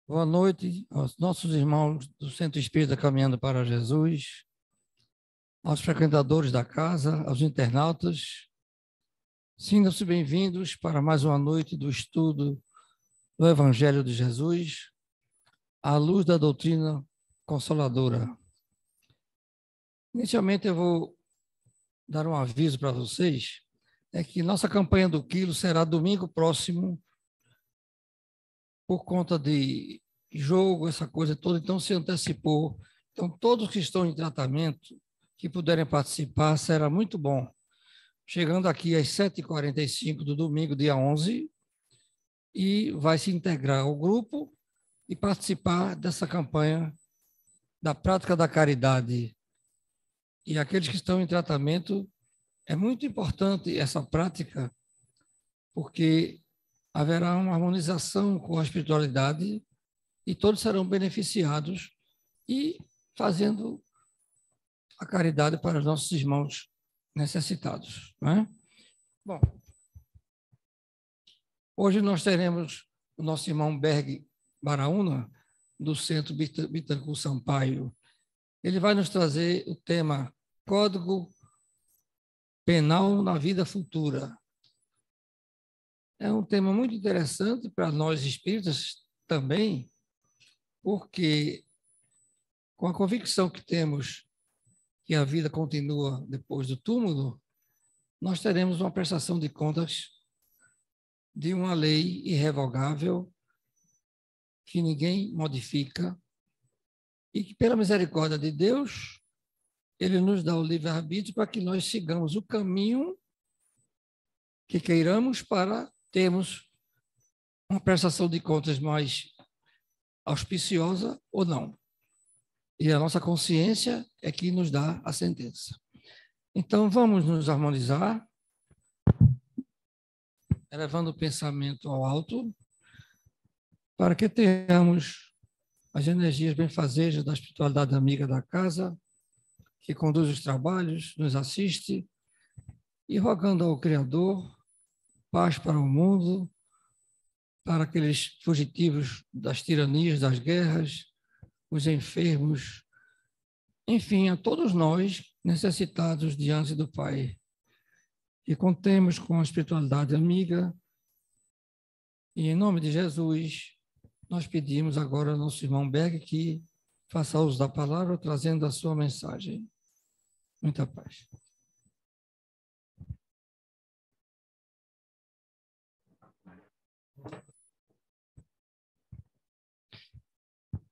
Boa noite aos nossos irmãos do Centro Espírita Caminhando para Jesus, aos frequentadores da casa, aos internautas. Sintam-se bem-vindos para mais uma noite do estudo do Evangelho de Jesus, à luz da doutrina consoladora. Inicialmente eu vou dar um aviso para vocês, é que nossa campanha do quilo será domingo próximo, por conta de jogo, essa coisa toda, então se antecipou. Então, todos que estão em tratamento, que puderem participar, será muito bom. Chegando aqui às 7h45 do domingo, dia 11, e vai se integrar ao grupo e participar dessa campanha da prática da caridade. E aqueles que estão em tratamento, é muito importante essa prática, porque haverá uma harmonização com a espiritualidade e todos serão beneficiados e fazendo a caridade para os nossos irmãos necessitados. Não é? Bom, hoje nós teremos o nosso irmão Berg Baraúna, do Centro Bittencourt Sampaio. Ele vai nos trazer o tema Código Penal na Vida Futura. É um tema muito interessante para nós espíritas também, porque com a convicção que temos que a vida continua depois do túmulo, nós teremos uma prestação de contas de uma lei irrevogável que ninguém modifica e que, pela misericórdia de Deus, Ele nos dá o livre-arbítrio para que nós sigamos o caminho que queiramos para termos uma prestação de contas mais auspiciosa ou não. E a nossa consciência é que nos dá a sentença. Então, vamos nos harmonizar, elevando o pensamento ao alto, para que tenhamos as energias benfazejas da espiritualidade amiga da casa, que conduz os trabalhos, nos assiste, e rogando ao Criador paz para o mundo, para aqueles fugitivos das tiranias, das guerras, os enfermos, enfim, a todos nós necessitados diante do Pai. E contemos com a espiritualidade amiga. E em nome de Jesus, nós pedimos agora ao nosso irmão Berg que faça uso da palavra, trazendo a sua mensagem. Muita paz.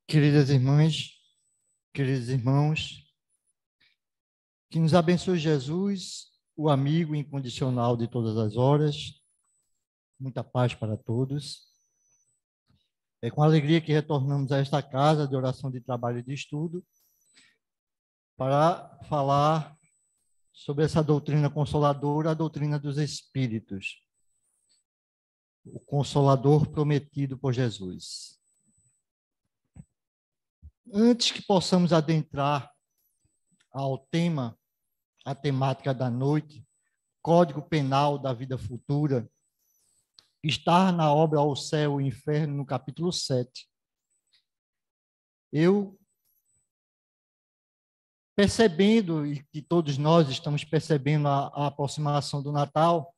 Queridas irmãs, queridos irmãos, que nos abençoe Jesus, o amigo incondicional de todas as horas. Muita paz para todos. É com alegria que retornamos a esta casa de oração, de trabalho e de estudo para falar sobre essa doutrina consoladora, a doutrina dos Espíritos, o Consolador prometido por Jesus. Antes que possamos adentrar ao tema, a temática da noite, Código Penal da Vida Futura, que está na obra Ao Céu e Inferno, no capítulo 7. Eu, percebendo, e que todos nós estamos percebendo a aproximação do Natal,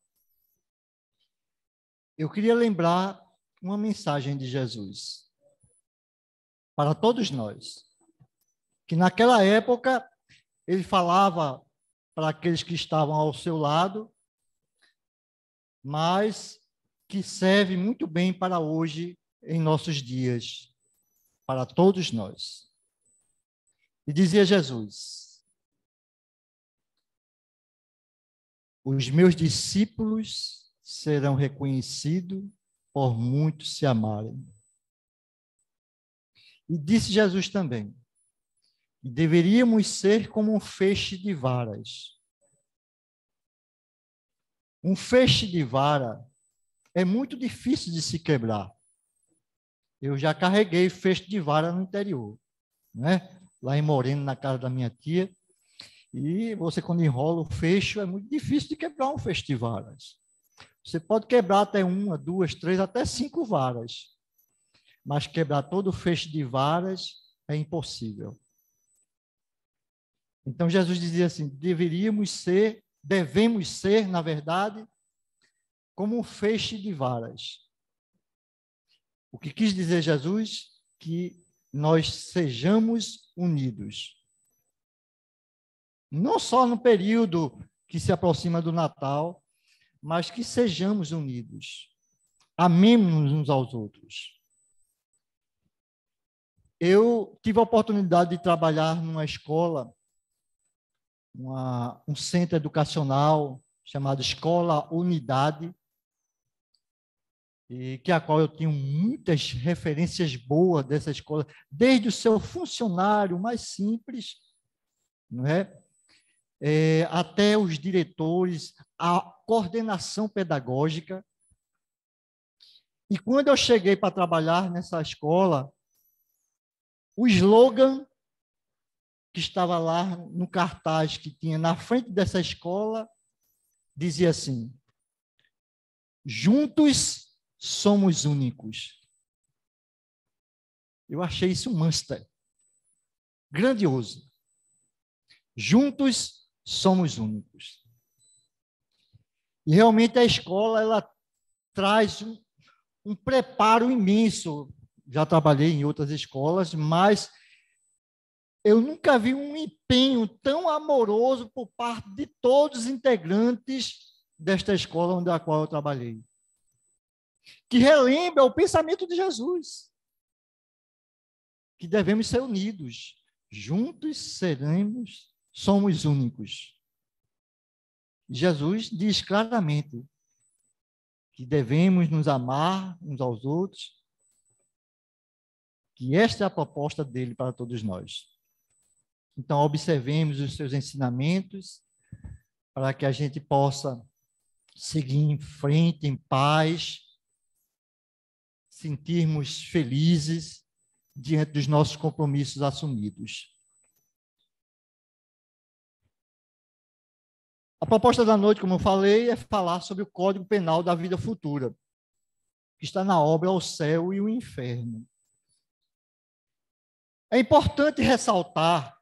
eu queria lembrar uma mensagem de Jesus para todos nós, que naquela época ele falava para aqueles que estavam ao seu lado, mas que serve muito bem para hoje, em nossos dias, para todos nós. E dizia Jesus: os meus discípulos serão reconhecidos por muitos se amarem. E disse Jesus também: deveríamos ser como um feixe de varas. Um feixe de vara é muito difícil de se quebrar. Eu já carreguei feixe de vara no interior, né? Lá em Moreno, na casa da minha tia. E você, quando enrola o feixe, é muito difícil de quebrar um feixe de varas. Você pode quebrar até 1, 2, 3, até 5 varas. mas quebrar todo o feixe de varas é impossível. Então, Jesus dizia assim, devemos ser, na verdade, como um feixe de varas. O que quis dizer Jesus? Que nós sejamos unidos. Não só no período que se aproxima do Natal, mas que sejamos unidos. Amemos-nos uns aos outros. Eu tive a oportunidade de trabalhar numa escola, um centro educacional chamado Escola Unidade, e a qual eu tenho muitas referências boas dessa escola, desde o seu funcionário mais simples, não é? Até os diretores, a coordenação pedagógica. E quando eu cheguei para trabalhar nessa escola, o slogan que estava lá no cartaz que tinha na frente dessa escola dizia assim: juntos somos únicos. Eu achei isso um master, grandioso. Juntos somos únicos. E realmente a escola ela traz um preparo imenso. Já trabalhei em outras escolas, mas eu nunca vi um empenho tão amoroso por parte de todos os integrantes desta escola onde a qual eu trabalhei, que relembra o pensamento de Jesus, que devemos ser unidos, juntos somos únicos. Jesus diz claramente que devemos nos amar uns aos outros, que esta é a proposta dele para todos nós. Então, observemos os seus ensinamentos para que a gente possa seguir em frente, em paz, sentirmos felizes diante dos nossos compromissos assumidos. A proposta da noite, como eu falei, é falar sobre o Código Penal da Vida Futura, que está na obra O Céu e o Inferno. É importante ressaltar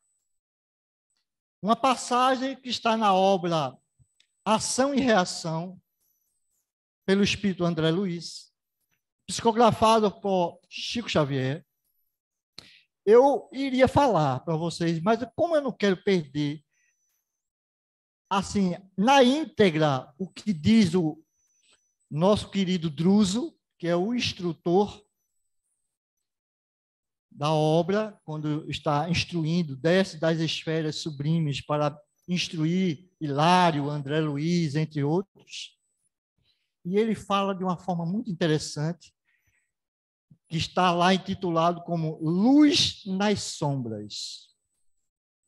uma passagem que está na obra Ação e Reação, pelo Espírito André Luiz, psicografado por Chico Xavier. Eu iria falar para vocês, mas como eu não quero perder, assim, na íntegra, o que diz o nosso querido Druso, que é o instrutor da obra, quando está instruindo, desce das esferas sublimes para instruir Hilário, André Luiz, entre outros. E ele fala de uma forma muito interessante, que está lá intitulado como Luz nas Sombras.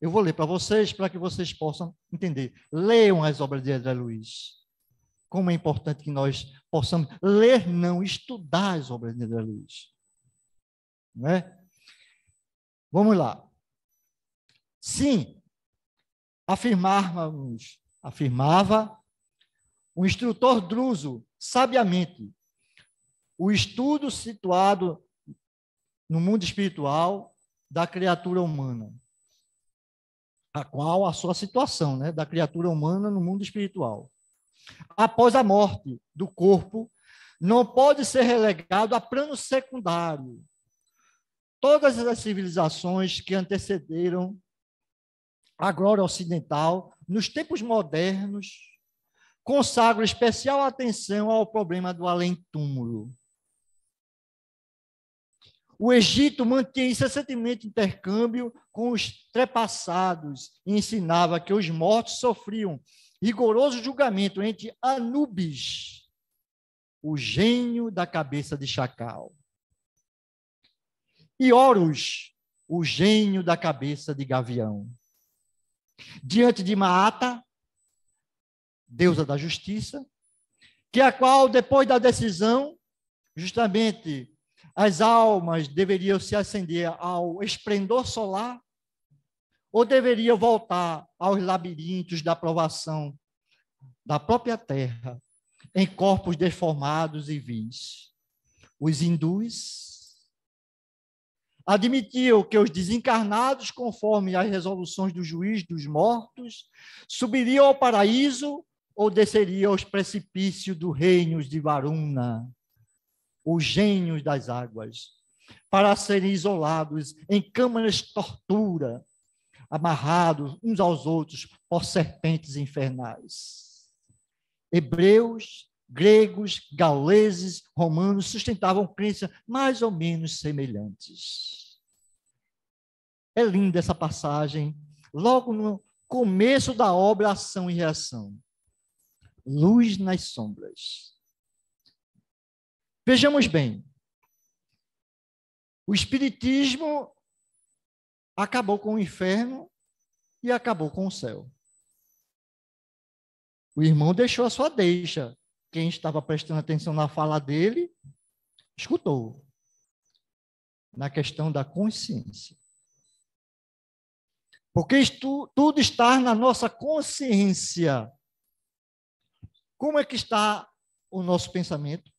Eu vou ler para vocês, para que vocês possam entender. Leiam as obras de André Luiz. Como é importante que nós possamos ler, não estudar as obras de André Luiz. Não é? Vamos lá. Sim, afirmava o instrutor Druso, sabiamente, o estudo situado no mundo espiritual da criatura humana, a qual a sua situação, né, da criatura humana no mundo espiritual. Após a morte do corpo, não pode ser relegado a plano secundário. Todas as civilizações que antecederam a glória ocidental, nos tempos modernos, consagram especial atenção ao problema do além-túmulo. O Egito mantinha incessantemente intercâmbio com os trepassados e ensinava que os mortos sofriam rigoroso julgamento entre Anubis, o gênio da cabeça de chacal, e Horus, o gênio da cabeça de gavião. Diante de Maata, deusa da justiça, que a qual, depois da decisão, justamente as almas deveriam se ascender ao esplendor solar ou deveriam voltar aos labirintos da provação da própria terra, em corpos deformados e vis. Os hindus admitiu que os desencarnados, conforme as resoluções do juiz dos mortos, subiriam ao paraíso ou desceriam aos precipícios do reino de Varuna, os gênios das águas, para serem isolados em câmaras de tortura, amarrados uns aos outros por serpentes infernais. Hebreus, gregos, gauleses, romanos sustentavam crenças mais ou menos semelhantes. É linda essa passagem, logo no começo da obra Ação e Reação. Luz nas sombras. Vejamos bem, o Espiritismo acabou com o inferno e acabou com o céu. O irmão deixou a sua deixa. Quem estava prestando atenção na fala dele, escutou. Na questão da consciência. Porque tudo está na nossa consciência. Como é que está o nosso pensamento?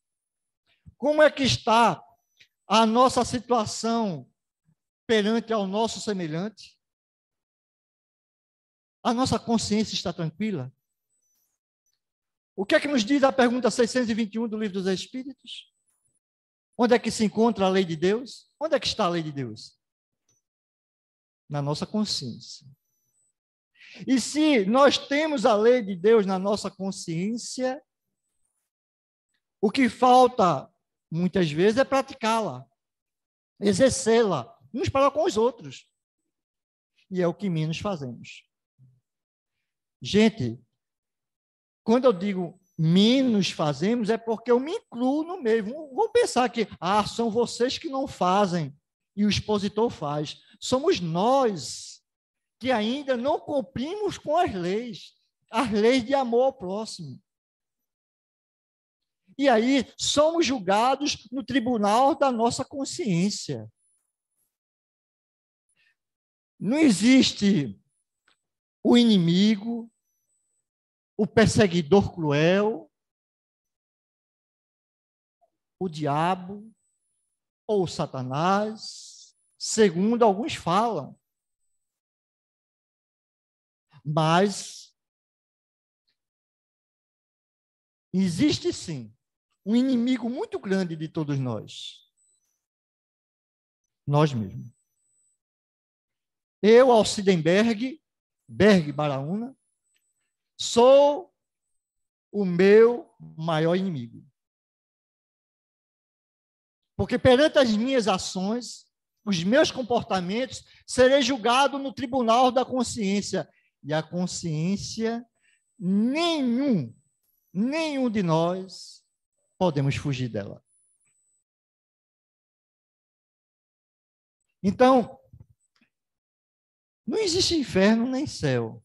Como é que está a nossa situação perante ao nosso semelhante? A nossa consciência está tranquila? O que é que nos diz a pergunta 621 do Livro dos Espíritos? Onde é que se encontra a lei de Deus? Onde é que está a lei de Deus? Na nossa consciência. E se nós temos a lei de Deus na nossa consciência, o que falta, muitas vezes, é praticá-la, exercê-la, uns para com os outros. E é o que menos fazemos. Gente, quando eu digo menos fazemos, é porque eu me incluo no meio. Vou pensar que, são vocês que não fazem e o expositor faz. Somos nós que ainda não cumprimos com as leis de amor ao próximo. E aí somos julgados no tribunal da nossa consciência. Não existe o inimigo, o perseguidor cruel, o diabo ou Satanás, segundo alguns falam. Mas existe sim um inimigo muito grande de todos nós. Nós mesmos. Eu, Alcidenberg, Berg Baraúna, sou o meu maior inimigo. Porque perante as minhas ações, os meus comportamentos, serei julgado no tribunal da consciência. E a consciência, nenhum de nós podemos fugir dela. Então, não existe inferno nem céu.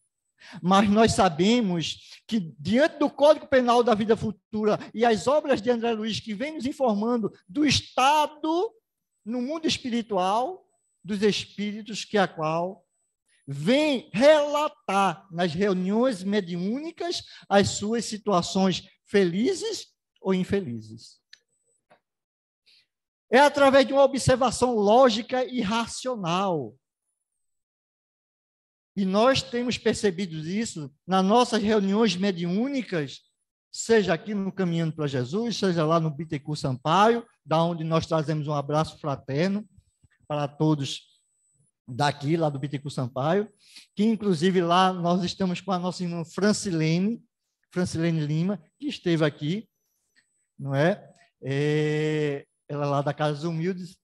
Mas nós sabemos que, diante do Código Penal da Vida Futura e as obras de André Luiz, que vem nos informando do estado no mundo espiritual dos espíritos, que a qual vem relatar nas reuniões mediúnicas as suas situações felizes ou infelizes. É através de uma observação lógica e racional. E nós temos percebido isso nas nossas reuniões mediúnicas, seja aqui no Caminhando para Jesus, seja lá no Bittencourt Sampaio, da onde nós trazemos um abraço fraterno para todos daqui, lá do Bittencourt Sampaio, que inclusive lá nós estamos com a nossa irmã Francilene Lima, que esteve aqui, não é? Ela lá da Casa dos Humildes,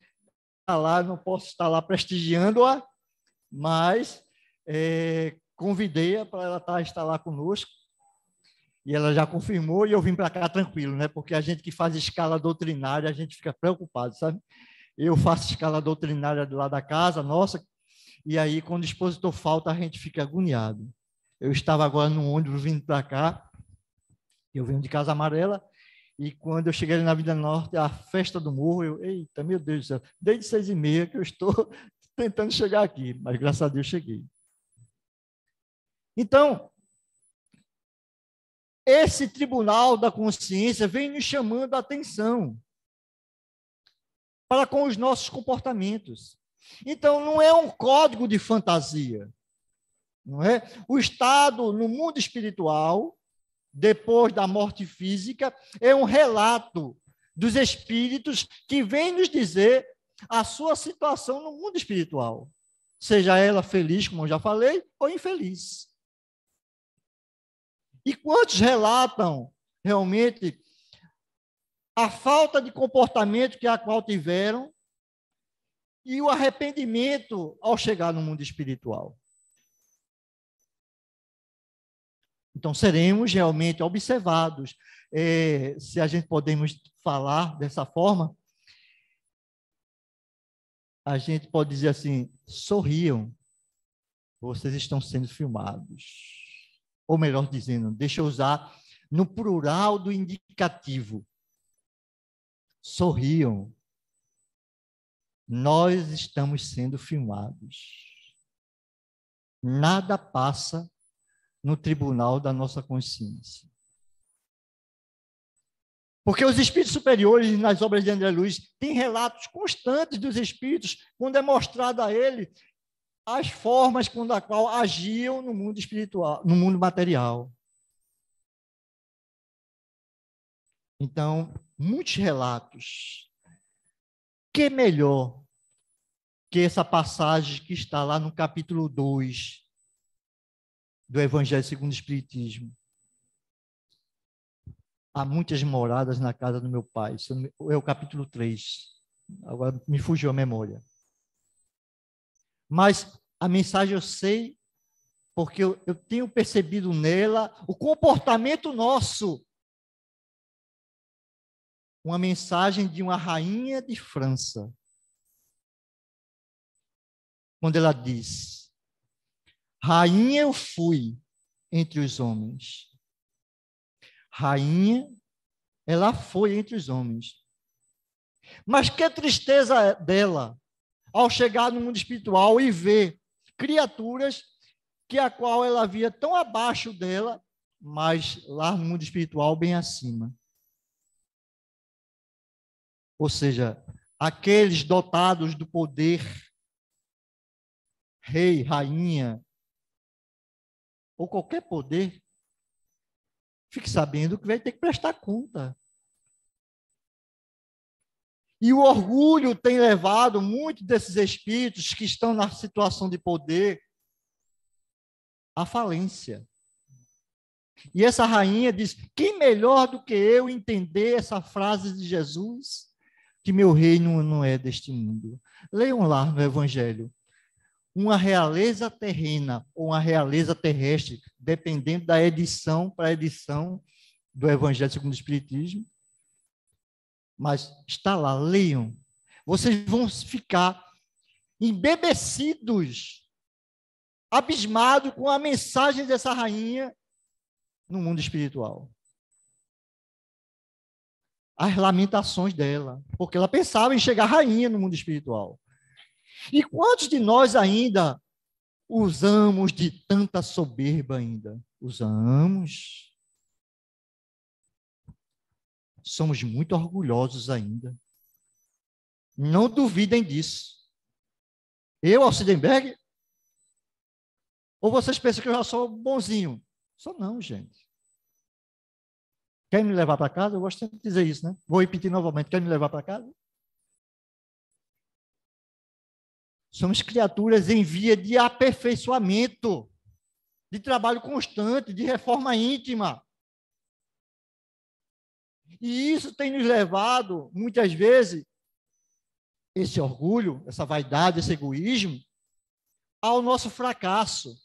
está lá, não posso estar lá prestigiando-a, mas convidei-a para ela estar lá conosco, e ela já confirmou, e eu vim para cá tranquilo, né? Porque a gente que faz escala doutrinária, a gente fica preocupado, sabe? Eu faço escala doutrinária do lado da casa, nossa, e aí quando o expositor falta, a gente fica agoniado. Eu estava agora no ônibus vindo para cá, eu venho de Casa Amarela, e quando eu cheguei ali na Vida Norte, a festa do morro, eita, meu Deus do céu, desde 6h30 que eu estou tentando chegar aqui, mas graças a Deus cheguei. Então, esse tribunal da consciência vem nos chamando a atenção para com os nossos comportamentos. Então, não é um código de fantasia, não é? O estado no mundo espiritual, depois da morte física, é um relato dos espíritos que vem nos dizer a sua situação no mundo espiritual, seja ela feliz, como eu já falei, ou infeliz. E quantos relatam realmente a falta de comportamento que a qual tiveram e o arrependimento ao chegar no mundo espiritual? Então, seremos realmente observados. Se a gente podemos falar dessa forma, a gente pode dizer assim: sorriam, vocês estão sendo filmados. Ou melhor dizendo, deixa eu usar no plural do indicativo. Sorriam, nós estamos sendo filmados. Nada passa no tribunal da nossa consciência. Porque os espíritos superiores, nas obras de André Luiz, têm relatos constantes dos espíritos, quando é mostrado a ele as formas com a qual agiam no mundo espiritual, no mundo material. Então, muitos relatos. Que melhor que essa passagem que está lá no capítulo 2 do Evangelho segundo o Espiritismo? Há muitas moradas na casa do meu pai. É o capítulo 3. Agora me fugiu a memória. Mas a mensagem eu sei, porque eu tenho percebido nela o comportamento nosso. Uma mensagem de uma rainha de França. Quando ela diz: rainha eu fui entre os homens. Rainha, ela foi entre os homens. Mas que tristeza dela ao chegar no mundo espiritual e ver criaturas que a qual ela via tão abaixo dela, mas lá no mundo espiritual bem acima. Ou seja, aqueles dotados do poder, rei, rainha, ou qualquer poder, fique sabendo que vai ter que prestar conta. E o orgulho tem levado muitos desses espíritos que estão na situação de poder à falência. E essa rainha diz: quem melhor do que eu entender essa frase de Jesus? Que meu reino não é deste mundo. Leiam lá no Evangelho. Uma realeza terrena ou uma realeza terrestre, dependendo da edição para edição do Evangelho segundo o Espiritismo. Mas está lá, leiam. Vocês vão ficar embebecidos, abismados com a mensagem dessa rainha no mundo espiritual. As lamentações dela, porque ela pensava em chegar rainha no mundo espiritual. E quantos de nós ainda usamos de tanta soberba ainda? Usamos. Somos muito orgulhosos ainda. Não duvidem disso. Eu, Alcidenberg? Ou vocês pensam que eu já sou bonzinho? Sou não, gente. Quer me levar para casa? Eu gosto sempre de dizer isso, né? Vou repetir novamente. Quer me levar para casa? Somos criaturas em via de aperfeiçoamento, de trabalho constante, de reforma íntima. E isso tem nos levado, muitas vezes, esse orgulho, essa vaidade, esse egoísmo, ao nosso fracasso,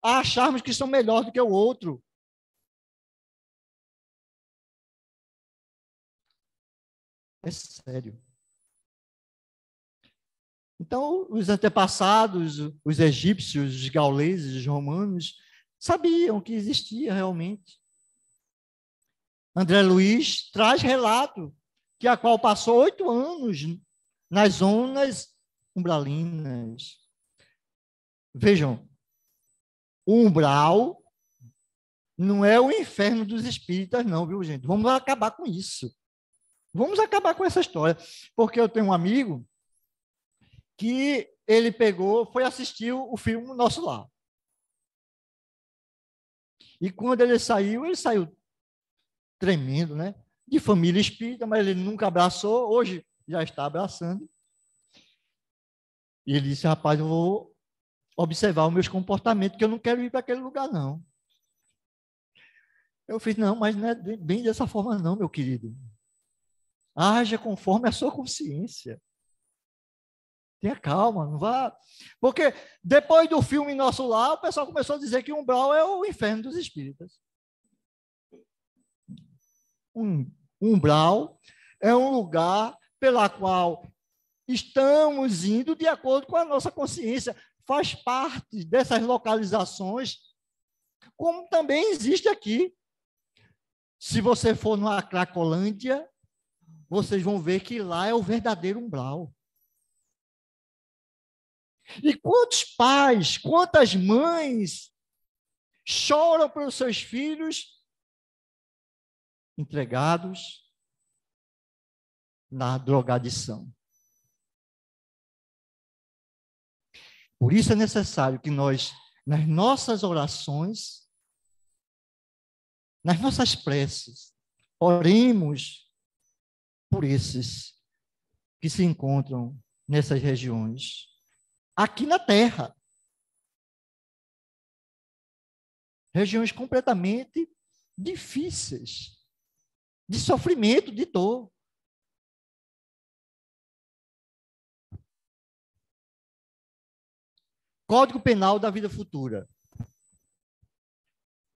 a acharmos que somos melhor do que o outro. É sério. Então, os antepassados, os egípcios, os gauleses, os romanos, sabiam que existia realmente. André Luiz traz relato que a qual passou 8 anos nas zonas umbralinas. Vejam, o umbral não é o inferno dos espíritas, não, viu, gente? Vamos acabar com isso. Vamos acabar com essa história. Porque eu tenho um amigo que ele pegou, foi assistir o filme Nosso Lar. E quando ele saiu tremendo, né? De família espírita, mas ele nunca abraçou, hoje já está abraçando. E ele disse, rapaz, eu vou observar os meus comportamentos, que eu não quero ir para aquele lugar, não. Eu fiz, não, mas não é bem dessa forma não, meu querido. Haja conforme a sua consciência. Tenha calma, não vá... Porque depois do filme Nosso Lar, o pessoal começou a dizer que o umbral é o inferno dos espíritas. Um umbral é um lugar pela qual estamos indo de acordo com a nossa consciência. Faz parte dessas localizações, como também existe aqui. Se você for numa Cracolândia, vocês vão ver que lá é o verdadeiro umbral. E quantos pais, quantas mães choram pelos seus filhos entregados na drogadição. Por isso é necessário que nós, nas nossas orações, nas nossas preces, oremos por esses que se encontram nessas regiões, aqui na Terra. Regiões completamente difíceis, de sofrimento, de dor. Código Penal da Vida Futura.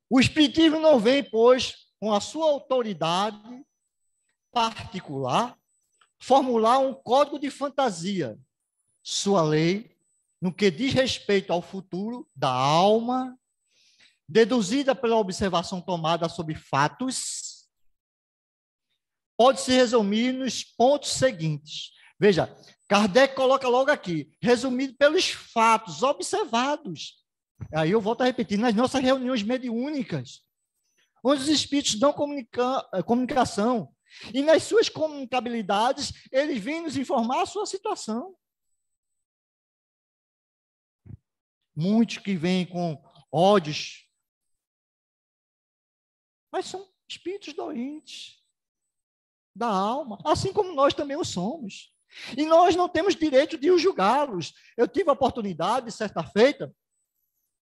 O Espiritismo não vem, pois, com a sua autoridade particular, formular um código de fantasia, sua lei, no que diz respeito ao futuro da alma, deduzida pela observação tomada sobre fatos, pode se resumir nos pontos seguintes. Veja, Kardec coloca logo aqui, resumido pelos fatos observados. Aí eu volto a repetir, nas nossas reuniões mediúnicas, onde os espíritos dão comunicação, e nas suas comunicabilidades, eles vêm nos informar a sua situação. Muitos que vêm com ódios, mas são espíritos doentes da alma, assim como nós também o somos. E nós não temos direito de os julgá-los. Eu tive a oportunidade, certa feita,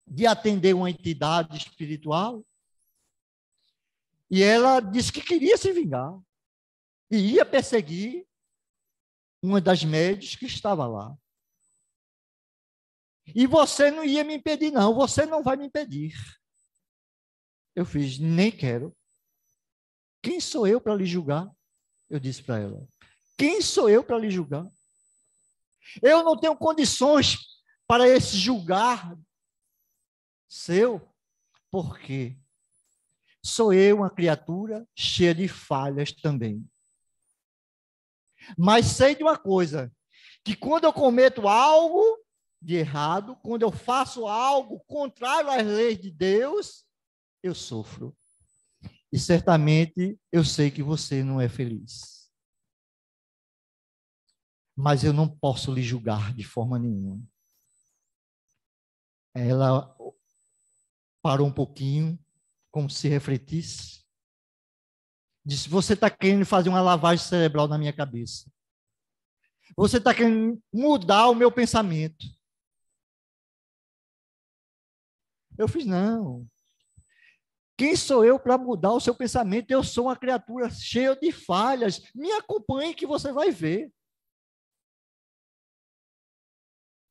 de atender uma entidade espiritual, e ela disse que queria se vingar, e ia perseguir uma das médias que estava lá. E você não ia me impedir, não. Você não vai me impedir. Eu fiz, nem quero. Quem sou eu para lhe julgar? Eu disse para ela. Quem sou eu para lhe julgar? Eu não tenho condições para esse julgar seu, porque sou eu uma criatura cheia de falhas também. Mas sei de uma coisa, que quando eu cometo algo de errado, quando eu faço algo contrário às leis de Deus, eu sofro. E certamente eu sei que você não é feliz. Mas eu não posso lhe julgar de forma nenhuma. Ela parou um pouquinho, como se refletisse. Disse, você está querendo fazer uma lavagem cerebral na minha cabeça. Você está querendo mudar o meu pensamento. Eu fiz, não. Quem sou eu para mudar o seu pensamento? Eu sou uma criatura cheia de falhas. Me acompanhe que você vai ver.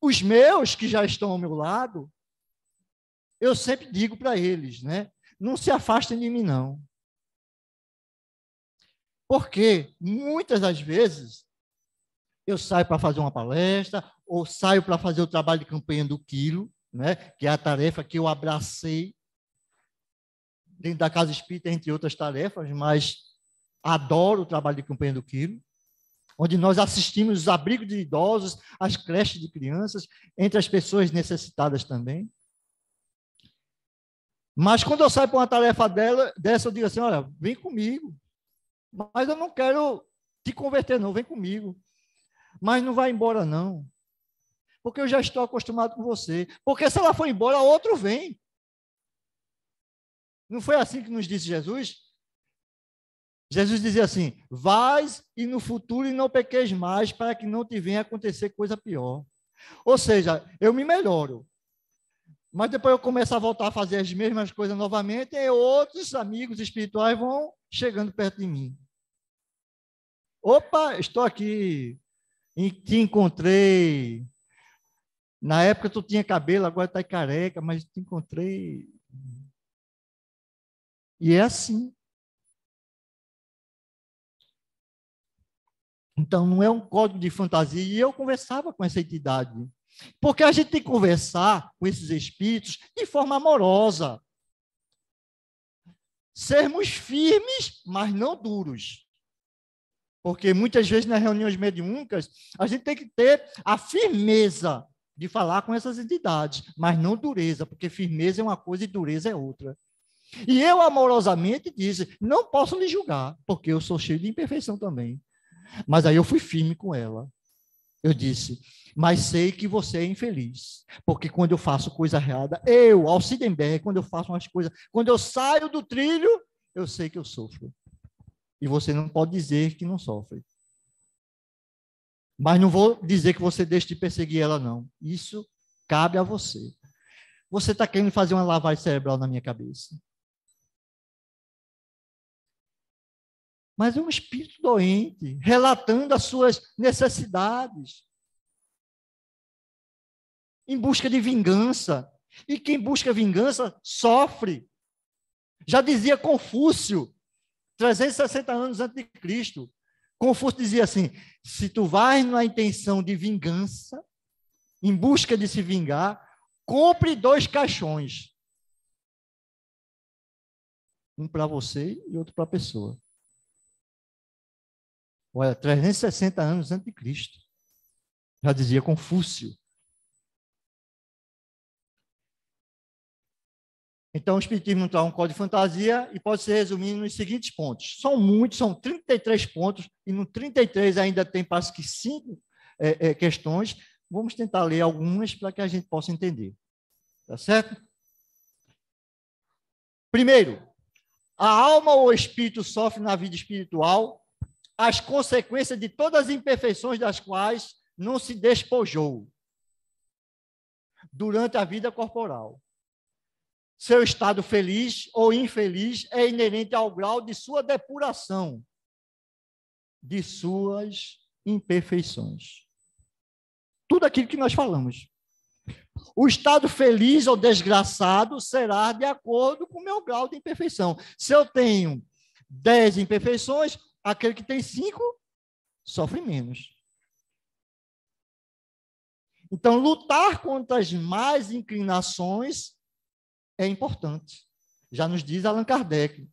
Os meus, que já estão ao meu lado, eu sempre digo para eles, né? Não se afastem de mim, não. Porque muitas das vezes eu saio para fazer uma palestra ou saio para fazer o trabalho de campanha do quilo, né? Que é a tarefa que eu abracei dentro da Casa Espírita, entre outras tarefas, mas adoro o trabalho de campanha do quilo, onde nós assistimos os abrigos de idosos, as creches de crianças, entre as pessoas necessitadas também. Mas quando eu saio para uma tarefa dessa, eu digo assim, olha, vem comigo. Mas eu não quero te converter, não, vem comigo. Mas não vai embora, não. porque eu já estou acostumado com você. Porque se ela for embora, outro vem. Não foi assim que nos disse Jesus? Jesus dizia assim: vais e no futuro e não pequeis mais, para que não te venha acontecer coisa pior. Ou seja, eu me melhoro. Mas depois eu começo a voltar a fazer as mesmas coisas novamente, e outros amigos espirituais vão chegando perto de mim. Opa, estou aqui, te encontrei. Na época tu tinha cabelo, agora está careca, mas te encontrei. E é assim. Então, não é um código de fantasia. E eu conversava com essa entidade. Porque a gente tem que conversar com esses espíritos de forma amorosa. Sermos firmes, mas não duros. Porque muitas vezes nas reuniões mediúnicas, a gente tem que ter a firmeza de falar com essas entidades, mas não dureza, porque firmeza é uma coisa e dureza é outra. E eu amorosamente disse: não posso lhe julgar, porque eu sou cheio de imperfeição também. Mas aí eu fui firme com ela. Eu disse: mas sei que você é infeliz, porque quando eu faço coisa errada, eu, Alcidenberg, quando eu faço umas coisas, quando eu saio do trilho, eu sei que eu sofro. E você não pode dizer que não sofre. Mas não vou dizer que você deixe de perseguir ela, não. Isso cabe a você. Você está querendo fazer uma lavagem cerebral na minha cabeça. Mas é um espírito doente, relatando as suas necessidades, em busca de vingança. E quem busca vingança sofre. Já dizia Confúcio, 360 anos antes de Cristo. Confúcio dizia assim: se tu vais na intenção de vingança, em busca de se vingar, compre 2 caixões. Um para você e outro para a pessoa. Olha, 360 anos antes de Cristo. Já dizia Confúcio. Então, o Espiritismo não traz um código de fantasia e pode ser resumido nos seguintes pontos. São muitos, são 33 pontos, e no 33 ainda tem, parece que 5 questões. Vamos tentar ler algumas para que a gente possa entender. Tá certo? Primeiro, a alma ou o espírito sofre na vida espiritual as consequências de todas as imperfeições das quais não se despojou durante a vida corporal. Seu estado feliz ou infeliz é inerente ao grau de sua depuração, de suas imperfeições. Tudo aquilo que nós falamos. O estado feliz ou desgraçado será de acordo com o meu grau de imperfeição. Se eu tenho 10 imperfeições, aquele que tem 5 sofre menos. Então, lutar contra as más inclinações é importante. Já nos diz Allan Kardec.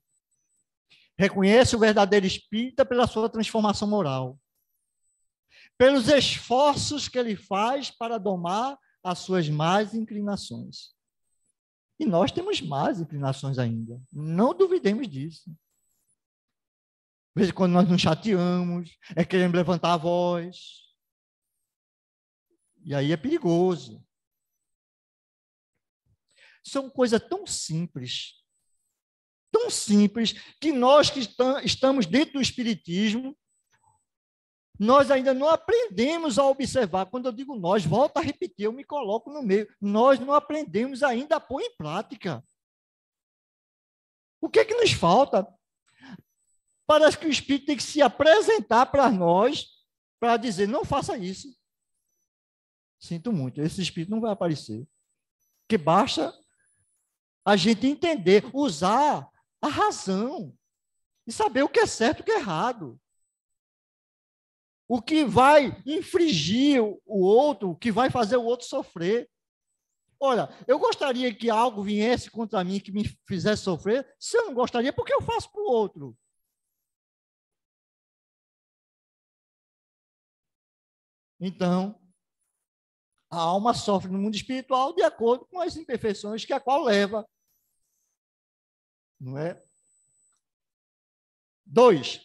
Reconhece o verdadeiro espírita pela sua transformação moral, pelos esforços que ele faz para domar as suas más inclinações. E nós temos más inclinações ainda. Não duvidemos disso. De vez em quando nós nos chateamos, queremos levantar a voz. E aí é perigoso. São coisas tão simples, que nós que estamos dentro do Espiritismo, nós ainda não aprendemos a observar. Quando eu digo nós, volto a repetir, eu me coloco no meio. Nós não aprendemos ainda a pôr em prática. O que é que nos falta? Parece que o Espírito tem que se apresentar para nós, para dizer: não faça isso. Sinto muito, esse Espírito não vai aparecer. Que basta a gente entender, usar a razão e saber o que é certo e o que é errado. O que vai infringir o outro, o que vai fazer o outro sofrer. Olha, eu gostaria que algo viesse contra mim que me fizesse sofrer. Se eu não gostaria, por que eu faço para o outro? Então, a alma sofre no mundo espiritual de acordo com as imperfeições que a qual leva. Não é? 2.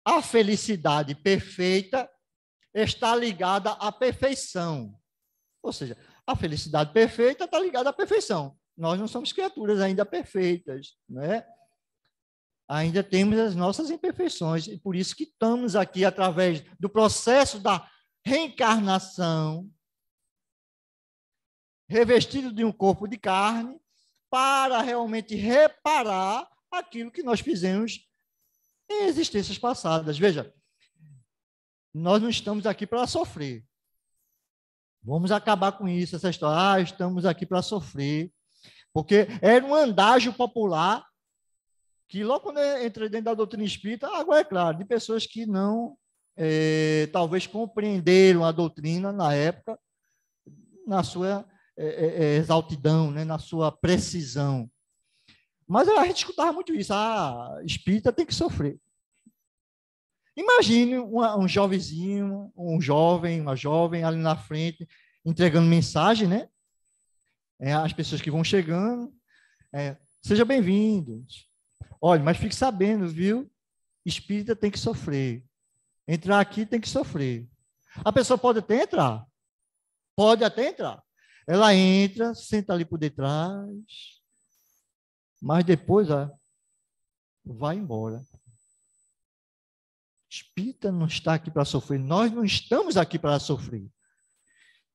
A felicidade perfeita está ligada à perfeição. Ou seja, a felicidade perfeita está ligada à perfeição. Nós não somos criaturas ainda perfeitas, né? Ainda temos as nossas imperfeições, e por isso que estamos aqui através do processo da reencarnação, revestido de um corpo de carne, para realmente reparar aquilo que nós fizemos em existências passadas. Veja, nós não estamos aqui para sofrer. Vamos acabar com isso, essa história. Ah, estamos aqui para sofrer. Porque era um andágio popular que logo quando eu entrei dentro da doutrina espírita, agora é claro, de pessoas que não, talvez compreenderam a doutrina na época, na sua exaltidão, né, na sua precisão. Mas a gente escutava muito isso, espírita tem que sofrer. Imagine um jovenzinho, um jovem, uma jovem ali na frente, entregando mensagem, né? As pessoas que vão chegando, seja bem-vindos. Olha, mas fique sabendo, viu? Espírita tem que sofrer. Entrar aqui tem que sofrer. A pessoa pode até entrar. Pode até entrar. Ela entra, senta ali por detrás, mas depois vai embora. Espírita não está aqui para sofrer. Nós não estamos aqui para sofrer.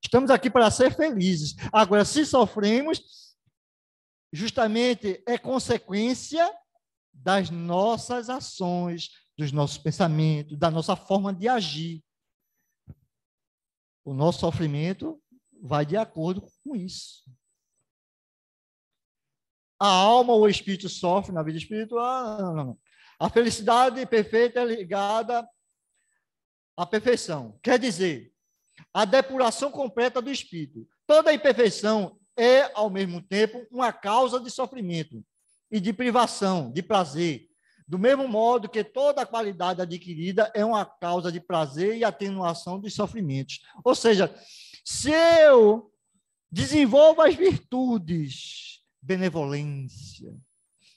Estamos aqui para ser felizes. Agora, se sofremos, justamente é consequência das nossas ações, dos nossos pensamentos, da nossa forma de agir. O nosso sofrimento vai de acordo com isso. A alma ou o espírito sofre na vida espiritual? Não. A felicidade perfeita é ligada à perfeição. Quer dizer, a depuração completa do espírito. Toda imperfeição é, ao mesmo tempo, uma causa de sofrimento e de privação, de prazer. Do mesmo modo que toda a qualidade adquirida é uma causa de prazer e atenuação dos sofrimentos. Ou seja, se eu desenvolvo as virtudes, benevolência,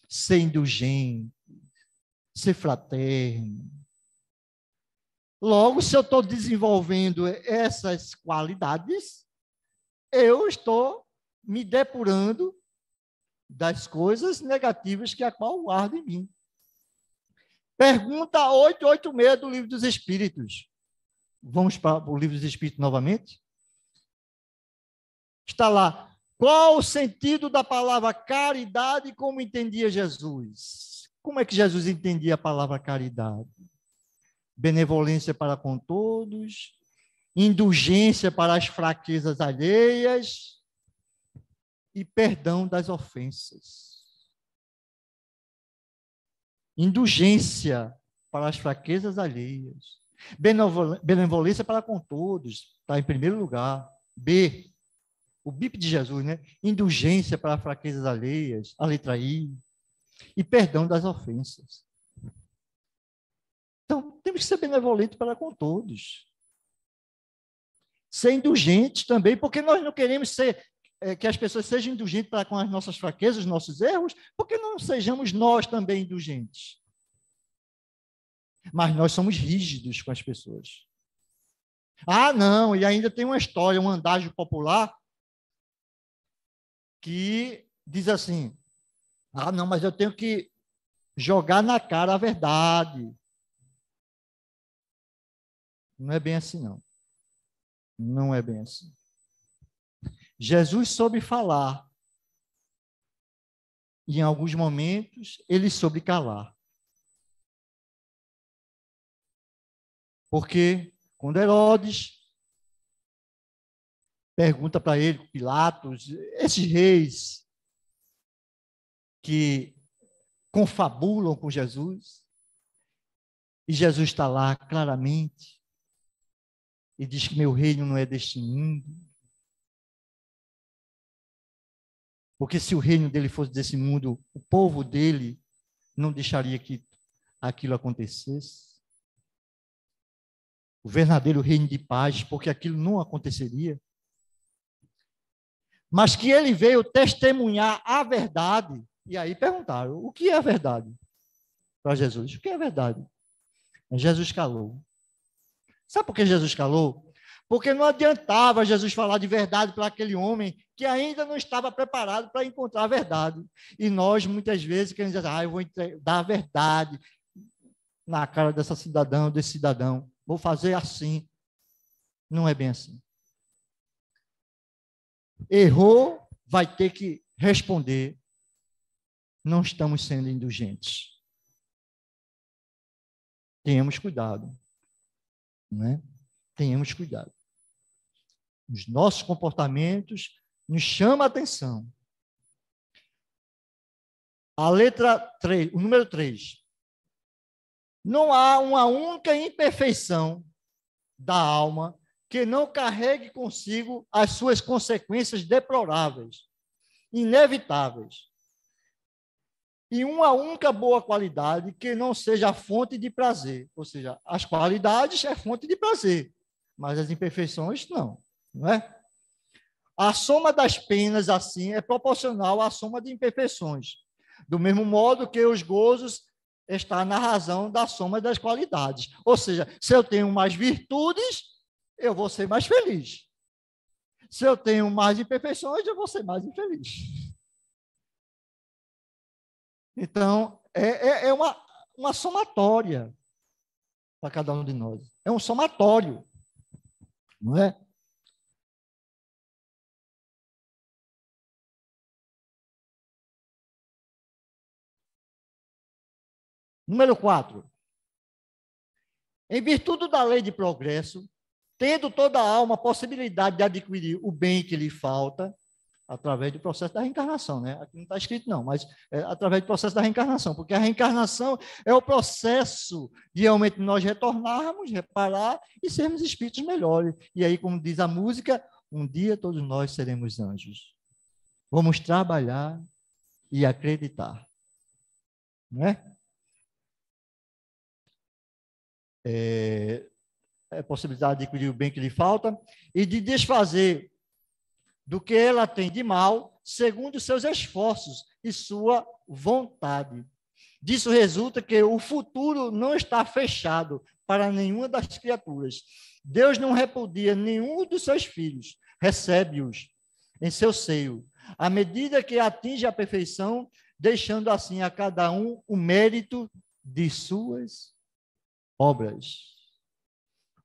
ser indulgente, ser fraterno, logo, se eu estou desenvolvendo essas qualidades, eu estou me depurando das coisas negativas que a qual guardo em mim. Pergunta 886 do Livro dos Espíritos. Vamos para o Livro dos Espíritos novamente? Está lá. Qual o sentido da palavra caridade como entendia Jesus? Como é que Jesus entendia a palavra caridade? Benevolência para com todos, indulgência para as fraquezas alheias e perdão das ofensas. Indulgência para as fraquezas alheias. Benevolência para com todos, está em primeiro lugar. B, o BIP de Jesus, né? Indulgência para as fraquezas alheias, a letra I, e perdão das ofensas. Então, temos que ser benevolentes para com todos. Ser indulgentes também, porque nós não queremos que as pessoas sejam indulgentes para com as nossas fraquezas, os nossos erros, porque não sejamos nós também indulgentes. Mas nós somos rígidos com as pessoas. Ah, não, e ainda tem uma história, um andágio popular, que diz assim, ah, não, mas eu tenho que jogar na cara a verdade. Não é bem assim, não. Não é bem assim. Jesus soube falar. E em alguns momentos, ele soube calar. Porque quando Herodes pergunta para ele, Pilatos, esses reis que confabulam com Jesus, e Jesus está lá claramente, e diz que meu reino não é deste mundo. Porque se o reino dele fosse desse mundo, o povo dele não deixaria que aquilo acontecesse. O verdadeiro reino de paz, porque aquilo não aconteceria. Mas que ele veio testemunhar a verdade. E aí perguntaram, o que é a verdade? Para Jesus, o que é a verdade? Jesus calou. Sabe por que Jesus calou? Porque não adiantava Jesus falar de verdade para aquele homem que ainda não estava preparado para encontrar a verdade. E nós, muitas vezes, queremos dizer, eu vou dar a verdade na cara desse cidadão. Vou fazer assim. Não é bem assim. Errou, vai ter que responder. Não estamos sendo indulgentes. Tenhamos cuidado. Não é? Tenhamos cuidado. Os nossos comportamentos nos chamam a atenção. A letra 3, o número 3. Não há uma única imperfeição da alma que não carregue consigo as suas consequências deploráveis, inevitáveis. E uma única boa qualidade que não seja fonte de prazer. Ou seja, as qualidades é fonte de prazer, mas as imperfeições não. Não é? A soma das penas, assim, é proporcional à soma de imperfeições. Do mesmo modo que os gozos estão na razão da soma das qualidades. Ou seja, se eu tenho mais virtudes, eu vou ser mais feliz. Se eu tenho mais imperfeições, eu vou ser mais infeliz. Então, é uma somatória para cada um de nós. É um somatório, não é? Número 4. Em virtude da lei de progresso, tendo toda a alma a possibilidade de adquirir o bem que lhe falta, através do processo da reencarnação, né? Aqui não está escrito não, mas é através do processo da reencarnação, porque a reencarnação é o processo de realmente nós retornarmos, reparar e sermos espíritos melhores. E aí, como diz a música, um dia todos nós seremos anjos. Vamos trabalhar e acreditar. Não é? É a possibilidade de adquirir o bem que lhe falta e de desfazer do que ela tem de mal, segundo os seus esforços e sua vontade. Disso resulta que o futuro não está fechado para nenhuma das criaturas. Deus não repudia nenhum dos seus filhos, recebe-os em seu seio, à medida que atinge a perfeição, deixando assim a cada um o mérito de suas obras.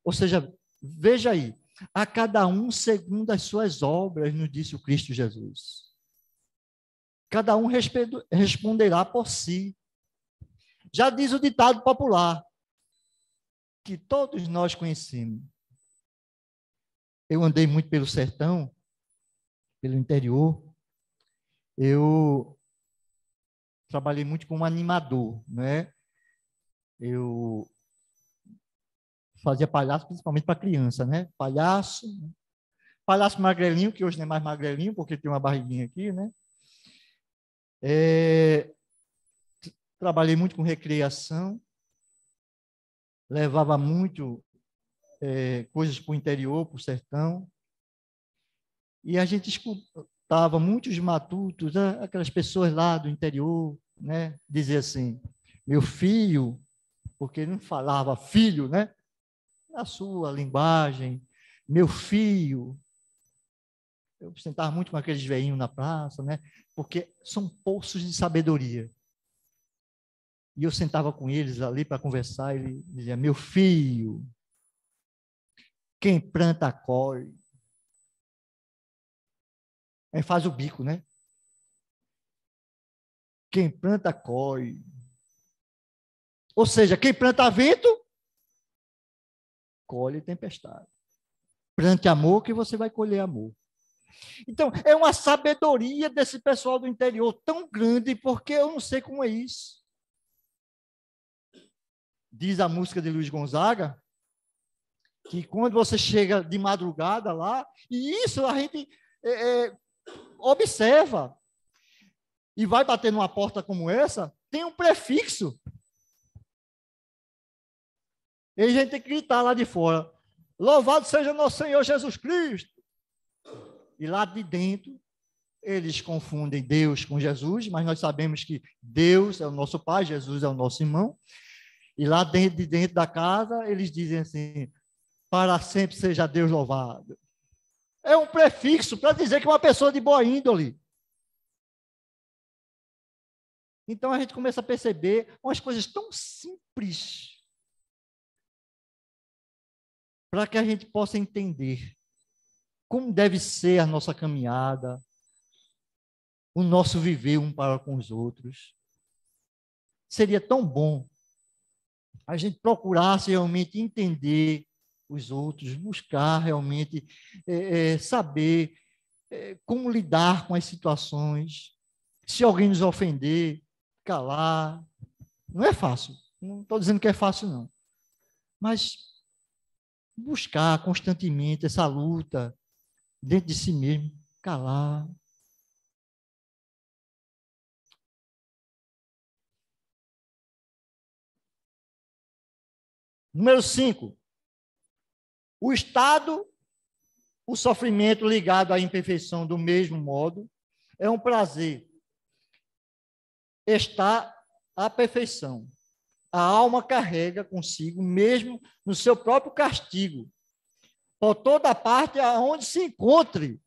Ou seja, veja aí, a cada um segundo as suas obras, nos disse o Cristo Jesus. Cada um responderá por si. Já diz o ditado popular, que todos nós conhecemos. Eu andei muito pelo sertão, pelo interior. Eu trabalhei muito como animador, né? Eu fazia palhaço principalmente para criança, né? Palhaço magrelinho, que hoje não é mais magrelinho, porque tem uma barriguinha aqui, né? Trabalhei muito com recreação, levava muito coisas para o interior, para o sertão, e a gente escutava muitos matutos, aquelas pessoas lá do interior, né? Dizer assim, meu filho, porque não falava filho, né? Na sua linguagem, meu filho. Eu sentava muito com aqueles velhinhos na praça, né? Porque são poços de sabedoria. E eu sentava com eles ali para conversar, e ele dizia, meu filho, quem planta colhe. Aí faz o bico, né? Quem planta colhe. Ou seja, quem planta vento, colhe tempestade. Plante amor que você vai colher amor. Então, é uma sabedoria desse pessoal do interior tão grande, porque eu não sei como é isso. Diz a música de Luiz Gonzaga, que quando você chega de madrugada lá, e isso a gente observa, e vai bater numa porta como essa, tem um prefixo. E a gente tem que gritar lá de fora, louvado seja nosso Senhor Jesus Cristo. E lá de dentro, eles confundem Deus com Jesus, mas nós sabemos que Deus é o nosso Pai, Jesus é o nosso irmão. E lá de dentro da casa, eles dizem assim, para sempre seja Deus louvado. É um prefixo para dizer que é uma pessoa de boa índole. Então a gente começa a perceber umas coisas tão simples para que a gente possa entender como deve ser a nossa caminhada, o nosso viver um para com os outros. Seria tão bom a gente procurasse realmente entender os outros, buscar realmente saber como lidar com as situações. Se alguém nos ofender, calar. Não é fácil. Não estou dizendo que é fácil, não. Mas buscar constantemente essa luta dentro de si mesmo, calar. Número 5. O estado, o sofrimento ligado à imperfeição do mesmo modo, é um prazer. Está à perfeição. A alma carrega consigo, mesmo no seu próprio castigo, por toda parte aonde se encontre.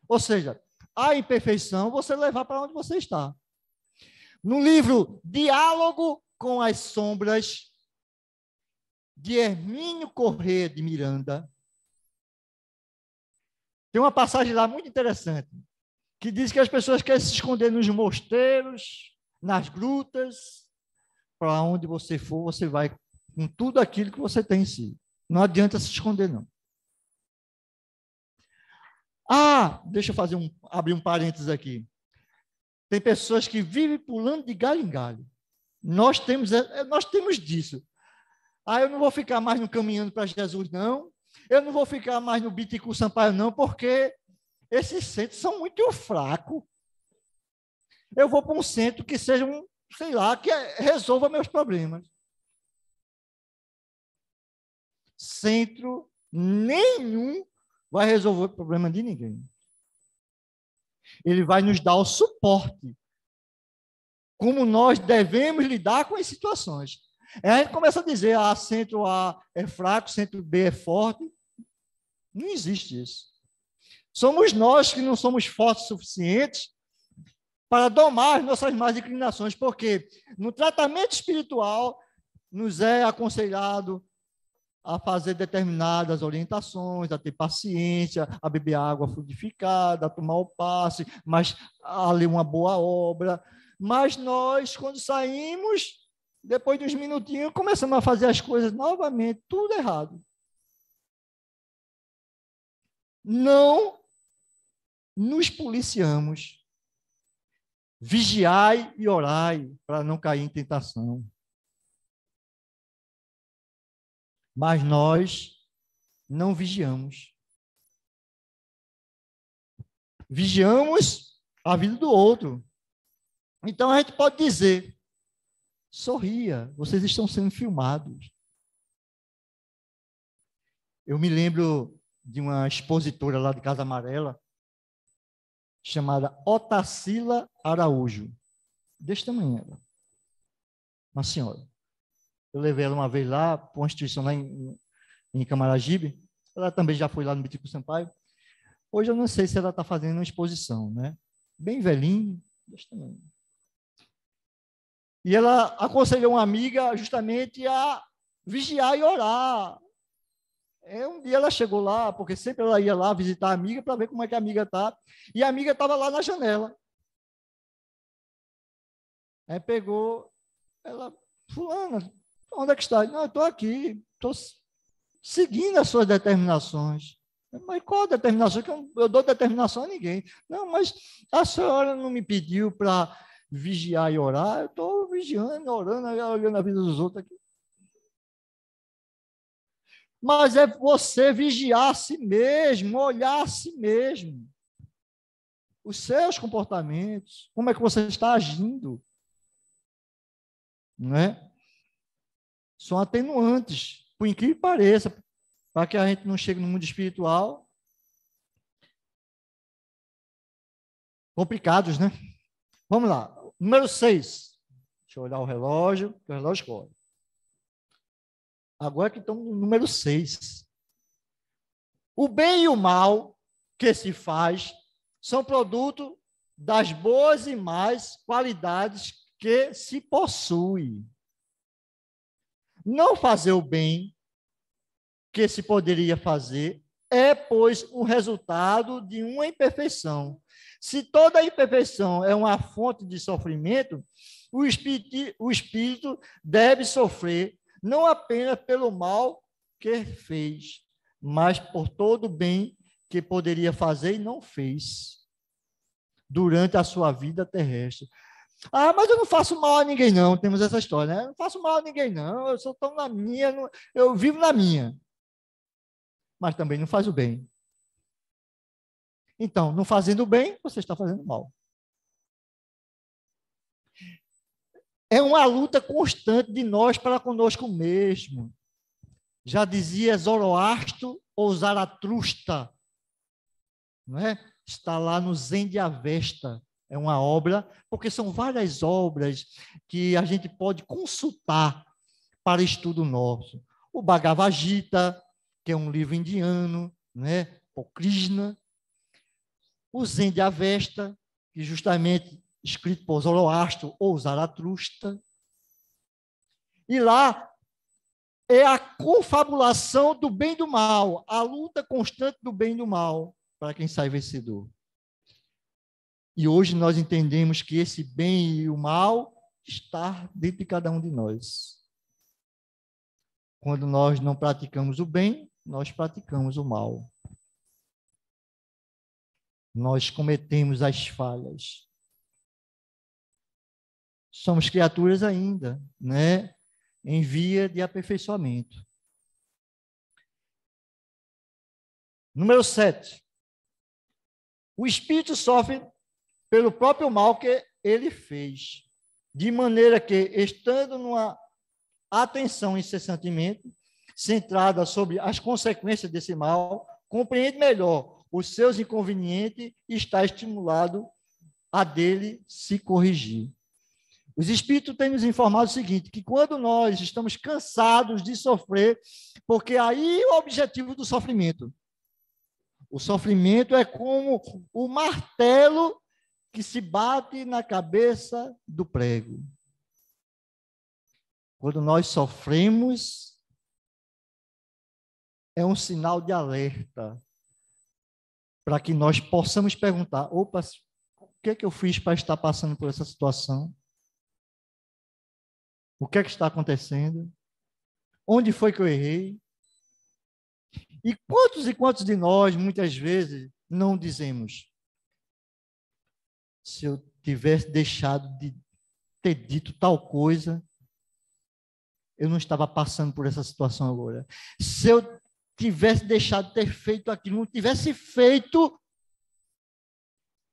Ou seja, a imperfeição você levar para onde você está. No livro Diálogo com as Sombras, de Hermínio Corrêa de Miranda, tem uma passagem lá muito interessante, que diz que as pessoas querem se esconder nos mosteiros, nas grutas, para onde você for, você vai com tudo aquilo que você tem em si. Não adianta se esconder, não. Deixa eu abrir um parênteses aqui. Tem pessoas que vivem pulando de galho em galho. Nós temos disso. Eu não vou ficar mais no Caminhando para Jesus, não. Eu não vou ficar mais no Biticu Sampaio, não, porque esses centros são muito fracos. Eu vou para um centro que seja que resolva meus problemas. Centro nenhum vai resolver o problema de ninguém. Ele vai nos dar o suporte. Como nós devemos lidar com as situações. A gente começa a dizer, centro A é fraco, centro B é forte. Não existe isso. Somos nós que não somos fortes o suficientes para domar as nossas más inclinações, porque no tratamento espiritual nos é aconselhado a fazer determinadas orientações, a ter paciência, a beber água fluidificada, a tomar o passe, mas a ler uma boa obra. Mas nós, quando saímos, depois de uns minutinhos, começamos a fazer as coisas novamente, tudo errado. Não nos policiamos. Vigiai e orai para não cair em tentação. Mas nós não vigiamos. Vigiamos a vida do outro. Então a gente pode dizer, sorria, vocês estão sendo filmados. Eu me lembro de uma expositora lá de Casa Amarela, chamada Otacila Araújo. Deste tamanho ela. Uma senhora. Eu levei ela uma vez lá, para uma instituição lá em Camaragibe. Ela também já foi lá no Bitico Sampaio. Hoje eu não sei se ela está fazendo uma exposição, né? Bem velhinho, deste tamanho. E ela aconselhou uma amiga justamente a vigiar e orar. Um dia ela chegou lá, porque sempre ela ia lá visitar a amiga para ver como é que a amiga está. E a amiga estava lá na janela. Aí pegou, ela, fulana, onde é que está? Não, eu estou aqui, estou seguindo as suas determinações. Mas qual a determinação? Que eu dou determinação a ninguém. Não, mas a senhora não me pediu para vigiar e orar? Eu estou vigiando, orando, olhando a vida dos outros aqui. Mas é você vigiar a si mesmo, olhar a si mesmo. Os seus comportamentos, como é que você está agindo. Não é? São atenuantes, por incrível que pareça, para que a gente não chegue no mundo espiritual complicados, né? Vamos lá. Número 6. Deixa eu olhar o relógio corre. Agora que estamos no número 6. O bem e o mal que se faz são produto das boas e más qualidades que se possui. Não fazer o bem que se poderia fazer é, pois, o resultado de uma imperfeição. Se toda imperfeição é uma fonte de sofrimento, o espírito deve sofrer não apenas pelo mal que fez, mas por todo o bem que poderia fazer e não fez durante a sua vida terrestre. Ah, mas eu não faço mal a ninguém, não. Temos essa história, né? Eu não faço mal a ninguém, não. Eu só estou na minha, eu vivo na minha. Mas também não faz o bem. Então, não fazendo o bem, você está fazendo mal. É uma luta constante de nós para conosco mesmo. Já dizia Zoroastro ou Zaratrusta, não é? Está lá no Zen de Avesta. É uma obra, porque são várias obras que a gente pode consultar para estudo nosso. O Bhagavad Gita, que é um livro indiano, né? O Krishna. O Zen de Avesta, que justamente escrito por Zoroastro ou Zaratrusta. E lá é a confabulação do bem e do mal, a luta constante do bem e do mal, para quem sai vencedor. E hoje nós entendemos que esse bem e o mal está dentro de cada um de nós. Quando nós não praticamos o bem, nós praticamos o mal. Nós cometemos as falhas. Somos criaturas ainda, né? Em via de aperfeiçoamento. Número 7. O espírito sofre pelo próprio mal que ele fez, de maneira que, estando numa atenção incessantemente centrada sobre as consequências desse mal, compreende melhor os seus inconvenientes e está estimulado a dele se corrigir. Os espíritos têm nos informado o seguinte, que quando nós estamos cansados de sofrer, porque aí é o objetivo do sofrimento. O sofrimento é como o martelo que se bate na cabeça do prego. Quando nós sofremos, é um sinal de alerta para que nós possamos perguntar, opa, o que é que eu fiz para estar passando por essa situação? O que é que está acontecendo? Onde foi que eu errei? E quantos de nós, muitas vezes, não dizemos, se eu tivesse deixado de ter dito tal coisa, eu não estava passando por essa situação agora. Se eu tivesse deixado de ter feito aquilo, não tivesse feito,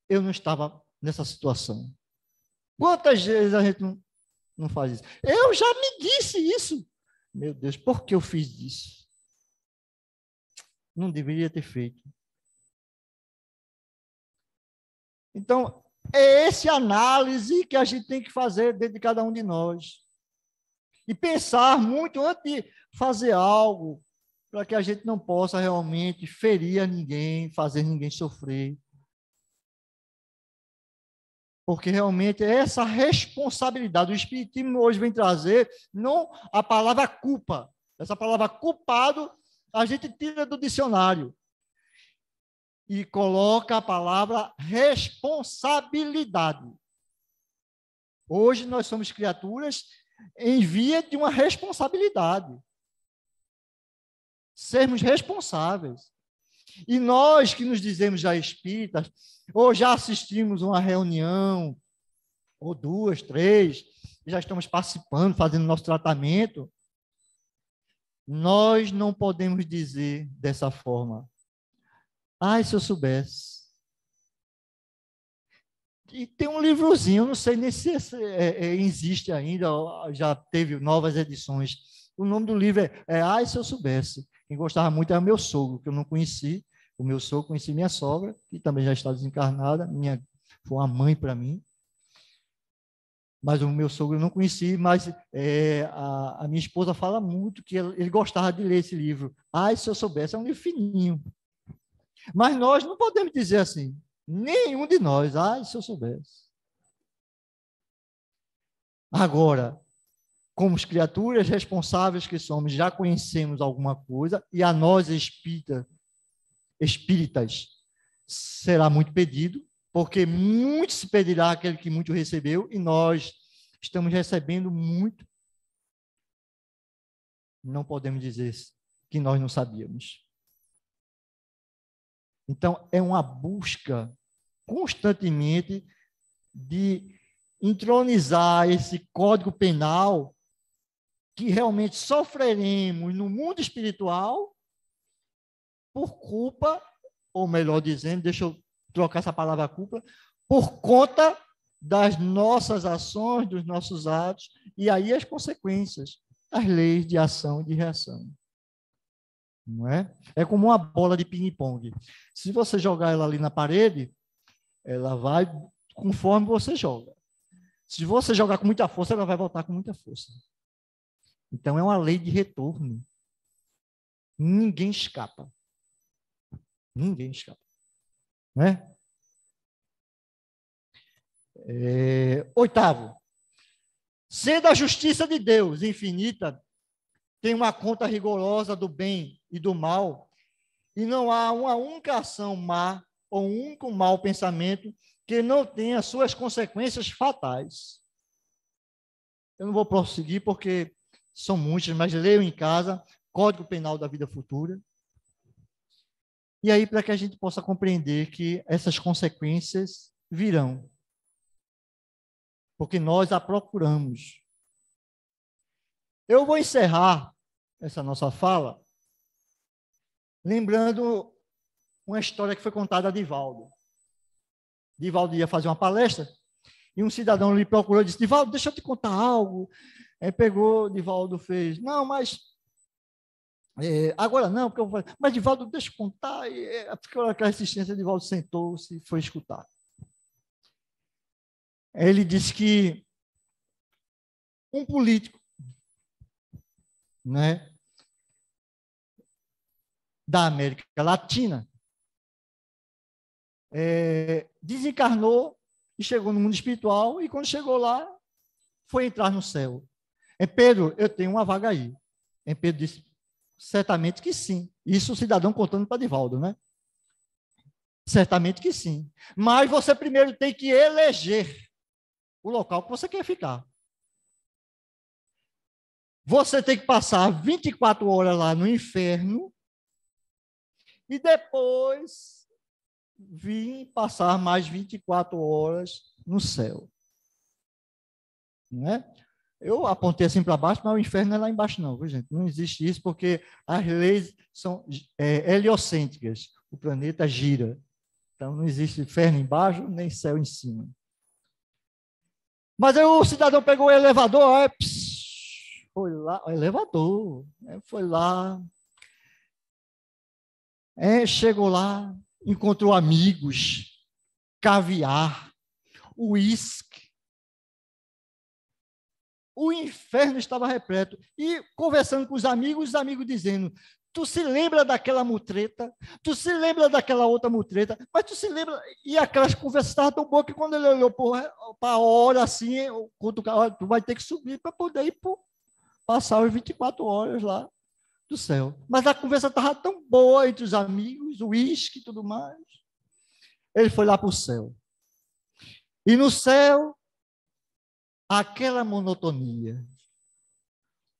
eu não estava nessa situação. Quantas vezes a gente não faz isso? Eu já me disse isso. Meu Deus, por que eu fiz isso? Não deveria ter feito. Então, é essa análise que a gente tem que fazer dentro de cada um de nós. E pensar muito antes de fazer algo, para que a gente não possa realmente ferir a ninguém, fazer ninguém sofrer. Porque realmente é essa responsabilidade. O Espiritismo hoje vem trazer não a palavra culpa. Essa palavra culpado a gente tira do dicionário e coloca a palavra responsabilidade. Hoje nós somos criaturas em via de uma responsabilidade. Sermos responsáveis. E nós que nos dizemos já espíritas, ou já assistimos uma reunião, ou 2, 3, já estamos participando, fazendo nosso tratamento, nós não podemos dizer dessa forma, ai, se eu soubesse. E tem um livrozinho, não sei nem se existe ainda, já teve novas edições. O nome do livro é Ai, se eu soubesse. Quem gostava muito era o meu sogro, que eu não conheci. O meu sogro, conheci minha sogra, que também já está desencarnada, foi uma mãe para mim. Mas o meu sogro eu não conheci, mas a minha esposa fala muito que ele gostava de ler esse livro. Ai, se eu soubesse, é um livro fininho. Mas nós não podemos dizer assim, nenhum de nós, se eu soubesse. Agora, como criaturas responsáveis que somos, já conhecemos alguma coisa, e a nós espíritas será muito pedido, porque muito se pedirá aquele que muito recebeu, e nós estamos recebendo muito. Não podemos dizer que nós não sabíamos. Então, é uma busca constantemente de entronizar esse código penal que realmente sofreremos no mundo espiritual por culpa, ou melhor dizendo, deixa eu trocar essa palavra culpa, por conta das nossas ações, dos nossos atos, e aí as consequências, as leis de ação e de reação. Não é? É como uma bola de ping-pong. Se você jogar ela ali na parede, ela vai conforme você joga. Se você jogar com muita força, ela vai voltar com muita força. Então, é uma lei de retorno. Ninguém escapa. Ninguém escapa. Né? Oitavo. Sendo a justiça de Deus infinita, tem uma conta rigorosa do bem e do mal, e não há uma única ação má ou um único mau pensamento que não tenha suas consequências fatais. Eu não vou prosseguir porque são muitas, mas leio em casa, Código Penal da Vida Futura. E aí, para que a gente possa compreender que essas consequências virão. Porque nós a procuramos. Eu vou encerrar essa nossa fala lembrando uma história que foi contada a Divaldo. Divaldo ia fazer uma palestra e um cidadão lhe procurou e disse: Divaldo, deixa eu te contar algo. Aí pegou, Divaldo fez: não, mas agora não, porque eu vou fazer. Mas Divaldo, deixa eu contar. E ficou aquela resistência, Divaldo sentou-se e foi escutar. Ele disse que um político, né, da América Latina desencarnou e chegou no mundo espiritual, e quando chegou lá, foi entrar no céu. Pedro, eu tenho uma vaga aí. Pedro disse: certamente que sim. Isso o cidadão contando para Divaldo, né? Certamente que sim. Mas você primeiro tem que eleger o local que você quer ficar. Você tem que passar 24 horas lá no inferno e depois vir passar mais 24 horas no céu. Não é? Eu apontei assim para baixo, mas o inferno não é lá embaixo não, viu, gente? Não existe isso, porque as leis são heliocêntricas. O planeta gira. Então, não existe inferno embaixo, nem céu em cima. Mas aí o cidadão pegou o elevador, foi lá, o elevador, foi lá, chegou lá, encontrou amigos, caviar, uísque. O inferno estava repleto. E conversando com os amigos dizendo: tu se lembra daquela mutreta? Tu se lembra daquela outra mutreta? Mas tu se lembra? E aquelas conversas estavam tão boas que quando ele olhou para a hora assim, tu vai ter que subir para poder ir passar as 24 horas lá do céu. Mas a conversa estava tão boa entre os amigos, o uísque e tudo mais. Ele foi lá para o céu. E no céu, aquela monotonia.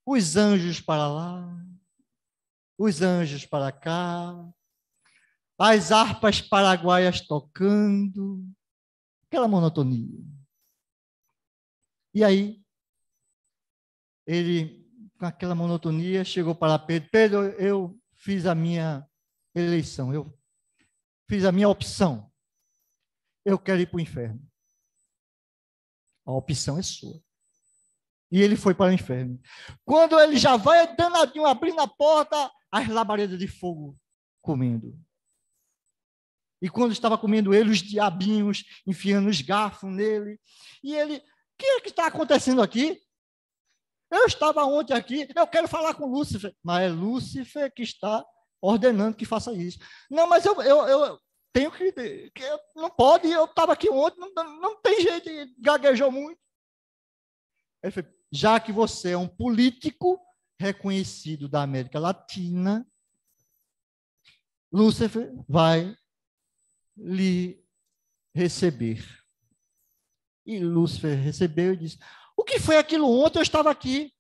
Os anjos para lá, os anjos para cá, as harpas paraguaias tocando, aquela monotonia. E aí, ele, com aquela monotonia, chegou para Pedro: Pedro, eu fiz a minha eleição, eu fiz a minha opção. Eu quero ir para o inferno. A opção é sua. E ele foi para o inferno. Quando ele já vai danadinho abrindo a porta, as labaredas de fogo comendo. E quando estava comendo ele, os diabinhos enfiando os garfos nele. E ele: o que é que está acontecendo aqui? Eu estava ontem aqui, eu quero falar com Lúcifer. Mas é Lúcifer que está ordenando que faça isso. Não, mas eu tenho que não pode, eu estava aqui ontem, não tem jeito, gaguejou muito. Ele falou, já que você é um político reconhecido da América Latina, Lúcifer vai lhe receber. E Lúcifer recebeu e disse, o que foi aquilo ontem? Eu estava aqui,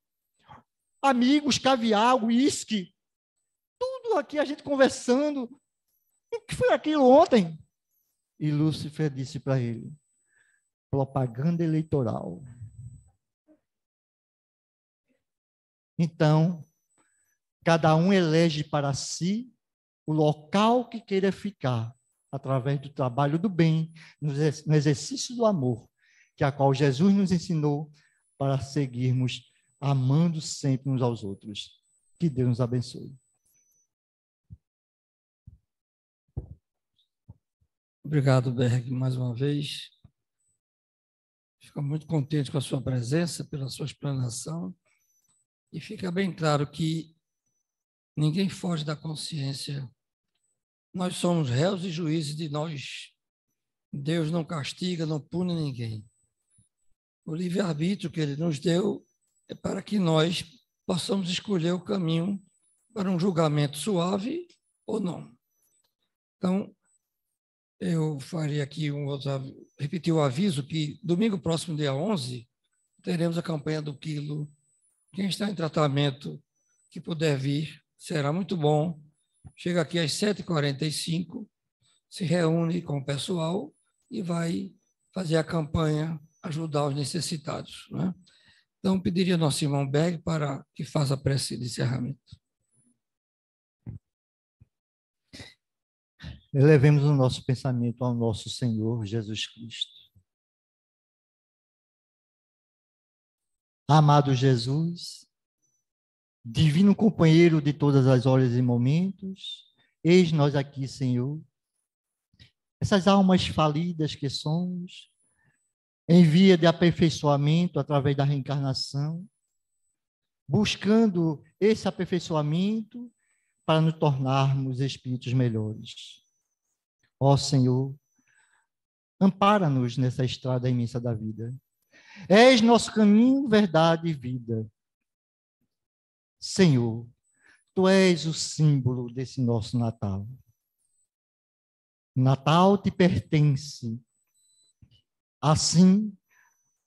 amigos, caviar, uísque, tudo aqui, a gente conversando. O que foi aquilo ontem? E Lúcifer disse para ele, propaganda eleitoral. Então, cada um elege para si o local que queira ficar, através do trabalho do bem, no exercício do amor, que é a qual Jesus nos ensinou para seguirmos amando sempre uns aos outros. Que Deus nos abençoe. Obrigado, Berg, mais uma vez. Fico muito contente com a sua presença, pela sua explanação. E fica bem claro que ninguém foge da consciência. Nós somos réus e juízes de nós. Deus não castiga, não pune ninguém. O livre-arbítrio que ele nos deu é para que nós possamos escolher o caminho para um julgamento suave ou não. Então, eu faria aqui repetir o aviso que domingo próximo, dia 11, teremos a campanha do quilo. Quem está em tratamento, que puder vir, será muito bom. Chega aqui às 7h45, se reúne com o pessoal e vai fazer a campanha, ajudar os necessitados, né? Então, pediria ao nosso irmão Berg para que faça a prece de encerramento. Elevemos o nosso pensamento ao nosso Senhor Jesus Cristo. Amado Jesus, divino companheiro de todas as horas e momentos, eis nós aqui, Senhor, essas almas falidas que somos, em via de aperfeiçoamento através da reencarnação, buscando esse aperfeiçoamento para nos tornarmos espíritos melhores. Ó Senhor, ampara-nos nessa estrada imensa da vida. És nosso caminho, verdade e vida. Senhor, Tu és o símbolo desse nosso Natal. Natal te pertence, assim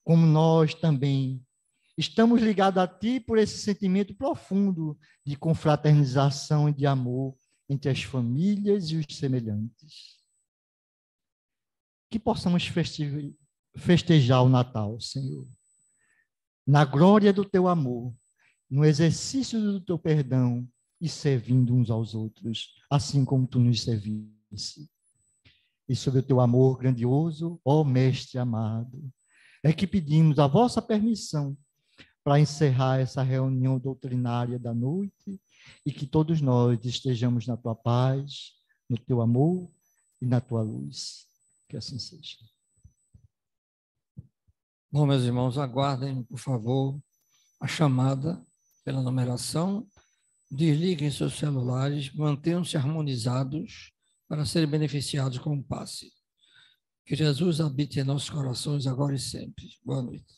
como nós também estamos ligados a Ti por esse sentimento profundo de confraternização e de amor entre as famílias e os semelhantes. Que possamos festejar o Natal, Senhor, na glória do Teu amor, no exercício do Teu perdão e servindo uns aos outros, assim como Tu nos serviste. E sobre o Teu amor grandioso, ó Mestre amado, é que pedimos a vossa permissão para encerrar essa reunião doutrinária da noite e que todos nós estejamos na Tua paz, no Teu amor e na Tua luz. Que assim seja. Bom, meus irmãos, aguardem, por favor, a chamada pela numeração. Desliguem seus celulares, mantenham-se harmonizados para serem beneficiados com o passe. Que Jesus habite em nossos corações agora e sempre. Boa noite.